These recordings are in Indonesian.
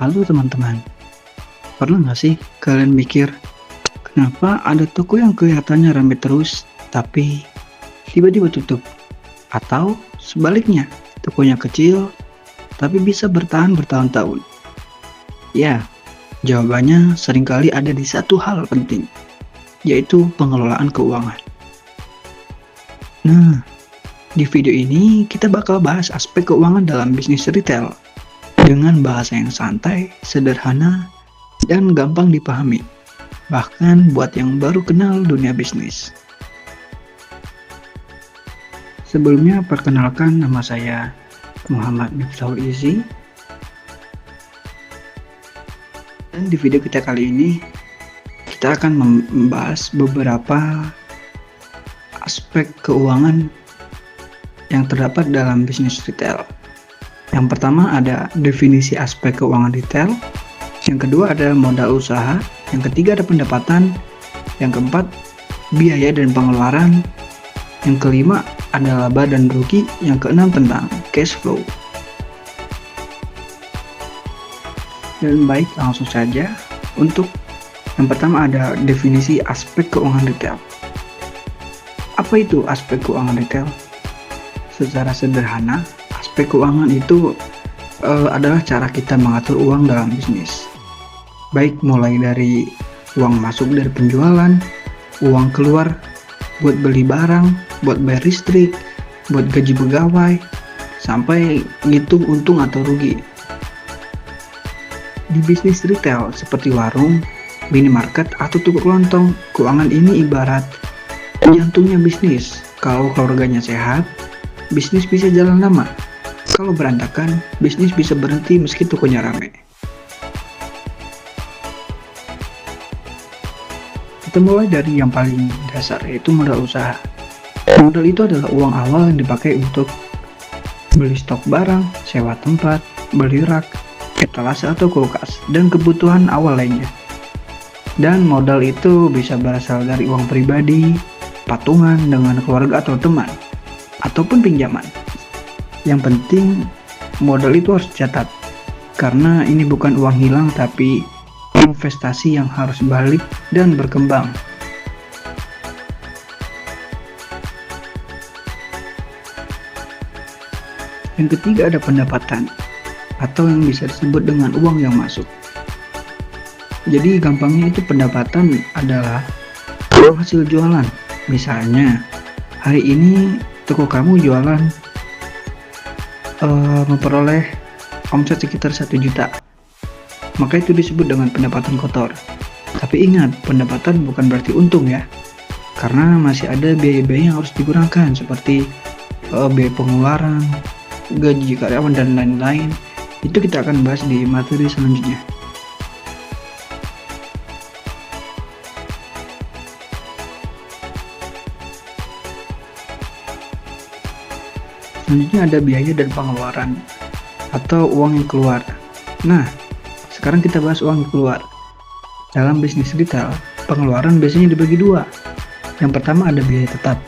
Halo teman-teman, pernah nggak sih kalian mikir, kenapa ada toko yang kelihatannya ramai terus, tapi tiba-tiba tutup? Atau sebaliknya, tokonya kecil, tapi bisa bertahan bertahun-tahun? Ya, jawabannya seringkali ada di satu hal penting, yaitu pengelolaan keuangan. Nah, di video ini kita bakal bahas aspek keuangan dalam bisnis retail dengan bahasa yang santai, sederhana, dan gampang dipahami, bahkan buat yang baru kenal dunia bisnis. Sebelumnya, perkenalkan, nama saya Muhammad Miftahul Izzi. Dan di video kita kali ini, kita akan membahas beberapa aspek keuangan yang terdapat dalam bisnis retail. Yang pertama ada definisi aspek keuangan retail, yang kedua ada modal usaha, yang ketiga ada pendapatan, yang keempat biaya dan pengeluaran, yang kelima ada laba dan rugi, yang keenam tentang cash flow. Dan baik, langsung saja. Untuk yang pertama ada definisi aspek keuangan retail. Apa itu aspek keuangan retail? Secara sederhana, aspek keuangan itu adalah cara kita mengatur uang dalam bisnis. Baik mulai dari uang masuk dari penjualan, uang keluar buat beli barang, buat bayar listrik, buat gaji pegawai, sampai ngitung untung atau rugi. Di bisnis retail seperti warung, minimarket, atau toko kelontong, keuangan ini ibarat jantungnya bisnis. Kalau keluarganya sehat, bisnis bisa jalan lama. Kalau berantakan, bisnis bisa berhenti meski tokonya ramai. Kita mulai dari yang paling dasar, yaitu modal usaha. Modal itu adalah uang awal yang dipakai untuk beli stok barang, sewa tempat, beli rak, etalase atau kulkas, dan kebutuhan awal lainnya. Dan modal itu bisa berasal dari uang pribadi, patungan dengan keluarga atau teman, ataupun pinjaman. Yang penting modal itu harus dicatat, karena ini bukan uang hilang tapi investasi yang harus balik dan berkembang. Yang ketiga ada pendapatan, atau yang bisa disebut dengan uang yang masuk. Jadi gampangnya itu pendapatan adalah uang hasil jualan. Misalnya hari ini toko kamu jualan memperoleh omset sekitar 1 juta, maka itu disebut dengan pendapatan kotor. Tapi ingat, pendapatan bukan berarti untung ya, karena masih ada biaya-biaya yang harus digunakan seperti biaya pengeluaran, gaji karyawan, dan lain-lain. Itu kita akan bahas di materi selanjutnya. Selanjutnya ada biaya dan pengeluaran, atau uang yang keluar. Nah, sekarang kita bahas uang yang keluar. Dalam bisnis retail, pengeluaran biasanya dibagi dua. Yang pertama ada biaya tetap.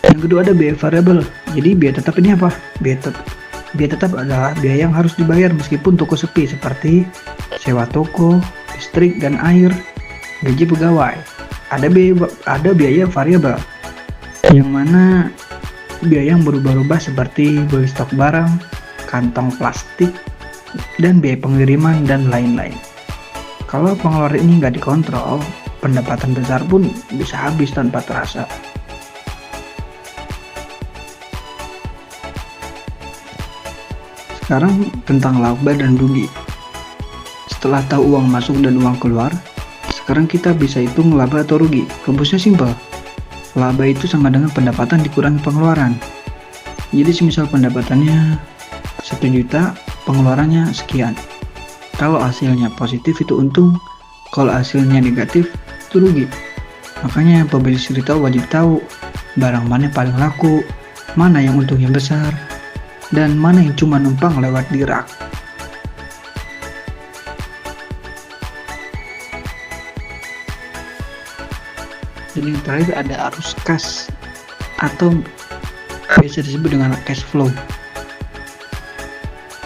Yang kedua ada biaya variabel. Jadi biaya tetap ini apa? Biaya tetap adalah biaya yang harus dibayar meskipun toko sepi, seperti sewa toko, listrik dan air, gaji pegawai. Ada biaya variabel, yang mana biaya yang berubah-ubah seperti beli stok barang, kantong plastik, dan biaya pengiriman dan lain-lain. Kalau pengeluaran ini nggak dikontrol, pendapatan besar pun bisa habis tanpa terasa. Sekarang tentang laba dan rugi. Setelah tahu uang masuk dan uang keluar, sekarang kita bisa hitung laba atau rugi. Rumusnya simpel. Laba itu sama dengan pendapatan dikurangi pengeluaran. Jadi semisal pendapatannya 1 juta, pengeluarannya sekian. Kalau hasilnya positif itu untung, kalau hasilnya negatif itu rugi. Makanya pebisnis retail wajib tahu barang mana yang paling laku, mana yang untungnya besar, dan mana yang cuma numpang lewat di rak. Dan yang terakhir ada arus kas, atau biasa disebut dengan cash flow.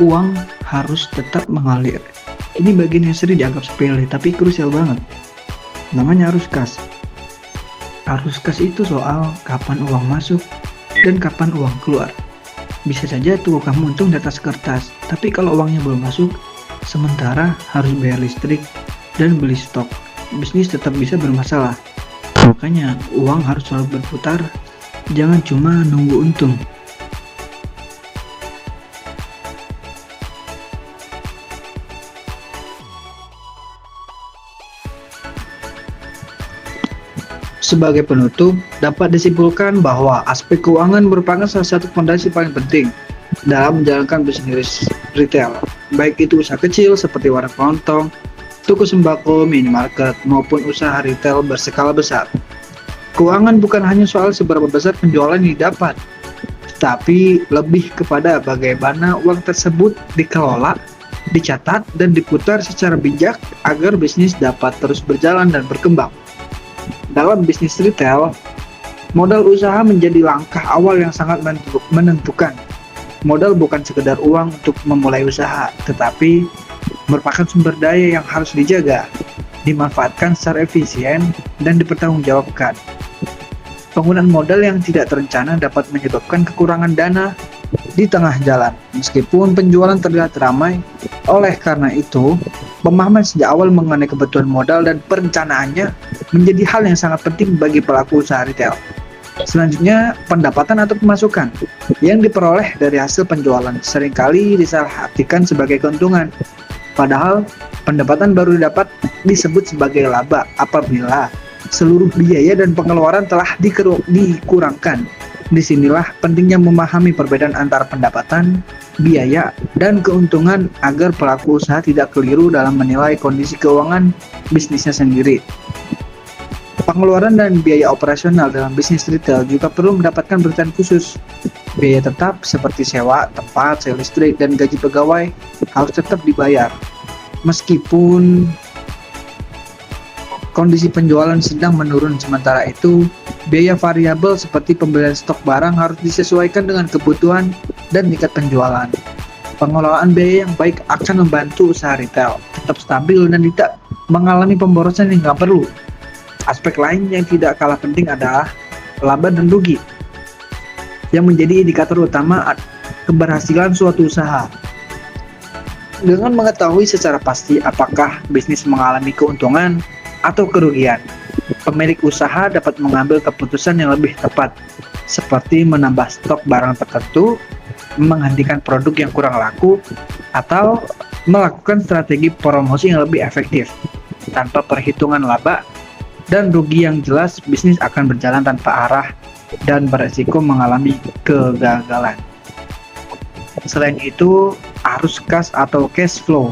Uang harus tetap mengalir. Ini bagian yang sering dianggap sepele, tapi krusial banget. Namanya arus kas. Arus kas itu soal kapan uang masuk dan kapan uang keluar. Bisa saja tuh kamu untung di atas kertas, tapi kalau uangnya belum masuk, sementara harus bayar listrik dan beli stok, bisnis tetap bisa bermasalah. Makanya uang harus selalu berputar, jangan cuma nunggu untung. Sebagai penutup, dapat disimpulkan bahwa aspek keuangan merupakan salah satu fondasi paling penting dalam menjalankan bisnis retail, baik itu usaha kecil seperti warung kelontong, toko sembako, minimarket, maupun usaha retail berskala besar. Keuangan bukan hanya soal seberapa besar penjualan yang didapat, tetapi lebih kepada bagaimana uang tersebut dikelola, dicatat, dan diputar secara bijak agar bisnis dapat terus berjalan dan berkembang. Dalam bisnis retail, modal usaha menjadi langkah awal yang sangat menentukan. Modal bukan sekedar uang untuk memulai usaha, tetapi merupakan sumber daya yang harus dijaga, dimanfaatkan secara efisien, dan dipertanggungjawabkan. Penggunaan modal yang tidak terencana dapat menyebabkan kekurangan dana di tengah jalan, meskipun penjualan terlihat ramai. Oleh karena itu, pemahaman sejak awal mengenai kebutuhan modal dan perencanaannya menjadi hal yang sangat penting bagi pelaku usaha retail. Selanjutnya, pendapatan atau pemasukan yang diperoleh dari hasil penjualan seringkali disalahartikan sebagai keuntungan. Padahal, pendapatan baru dapat disebut sebagai laba apabila seluruh biaya dan pengeluaran telah dikurangkan. Disinilah pentingnya memahami perbedaan antara pendapatan, biaya, dan keuntungan agar pelaku usaha tidak keliru dalam menilai kondisi keuangan bisnisnya sendiri. Pengeluaran dan biaya operasional dalam bisnis retail juga perlu mendapatkan perhatian khusus. Biaya tetap seperti sewa tempat, sewa listrik, dan gaji pegawai harus tetap dibayar. Meskipun kondisi penjualan sedang menurun, sementara itu biaya variabel seperti pembelian stok barang harus disesuaikan dengan kebutuhan dan tingkat penjualan. Pengelolaan biaya yang baik akan membantu usaha retail tetap stabil dan tidak mengalami pemborosan yang nggak perlu. Aspek lain yang tidak kalah penting adalah laba dan rugi, yang menjadi indikator utama keberhasilan suatu usaha. Dengan mengetahui secara pasti apakah bisnis mengalami keuntungan atau kerugian, pemilik usaha dapat mengambil keputusan yang lebih tepat, seperti menambah stok barang tertentu, menghentikan produk yang kurang laku, atau melakukan strategi promosi yang lebih efektif. Tanpa perhitungan laba dan rugi yang jelas, bisnis akan berjalan tanpa arah dan beresiko mengalami kegagalan. Selain itu, arus kas atau cash flow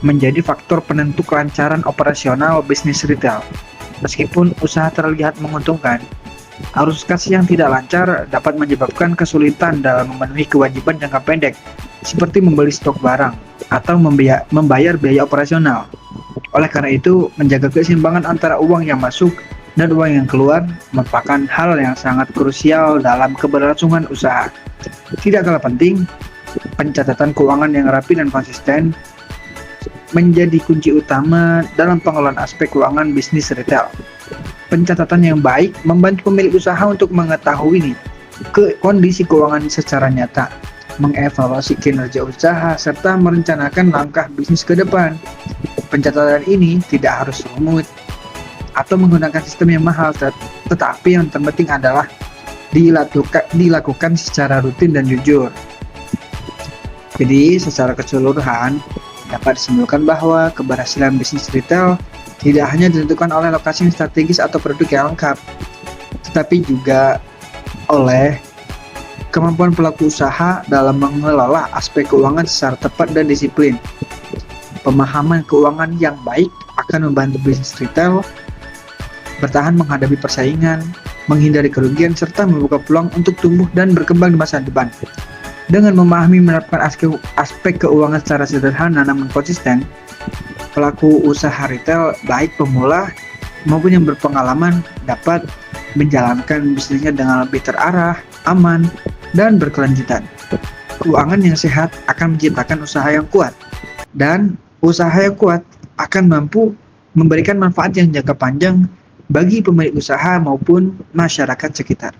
menjadi faktor penentu kelancaran operasional bisnis retail. Meskipun usaha terlihat menguntungkan, arus kas yang tidak lancar dapat menyebabkan kesulitan dalam memenuhi kewajiban jangka pendek, seperti membeli stok barang atau membayar biaya operasional. Oleh karena itu, menjaga keseimbangan antara uang yang masuk dan uang yang keluar merupakan hal yang sangat krusial dalam keberlangsungan usaha. Tidak kalah penting, pencatatan keuangan yang rapi dan konsisten menjadi kunci utama dalam pengelolaan aspek keuangan bisnis retail. Pencatatan yang baik membantu pemilik usaha untuk mengetahui kondisi keuangan secara nyata, mengevaluasi kinerja usaha, serta merencanakan langkah bisnis ke depan. Pencatatan ini tidak harus rumit atau menggunakan sistem yang mahal, tetapi yang terpenting adalah dilakukan secara rutin dan jujur. Jadi, secara keseluruhan, dapat disimpulkan bahwa keberhasilan bisnis retail tidak hanya ditentukan oleh lokasi yang strategis atau produk yang lengkap, tetapi juga oleh kemampuan pelaku usaha dalam mengelola aspek keuangan secara tepat dan disiplin. Pemahaman keuangan yang baik akan membantu bisnis retail bertahan menghadapi persaingan, menghindari kerugian, serta membuka peluang untuk tumbuh dan berkembang di masa depan. Dengan memahami menerapkan aspek keuangan secara sederhana namun konsisten, pelaku usaha retail baik pemula maupun yang berpengalaman dapat menjalankan bisnisnya dengan lebih terarah, aman, dan berkelanjutan. keuangan yang sehat akan menciptakan usaha yang kuat. Dan usaha yang kuat akan mampu memberikan manfaat yang jangka panjang bagi pemilik usaha maupun masyarakat sekitar.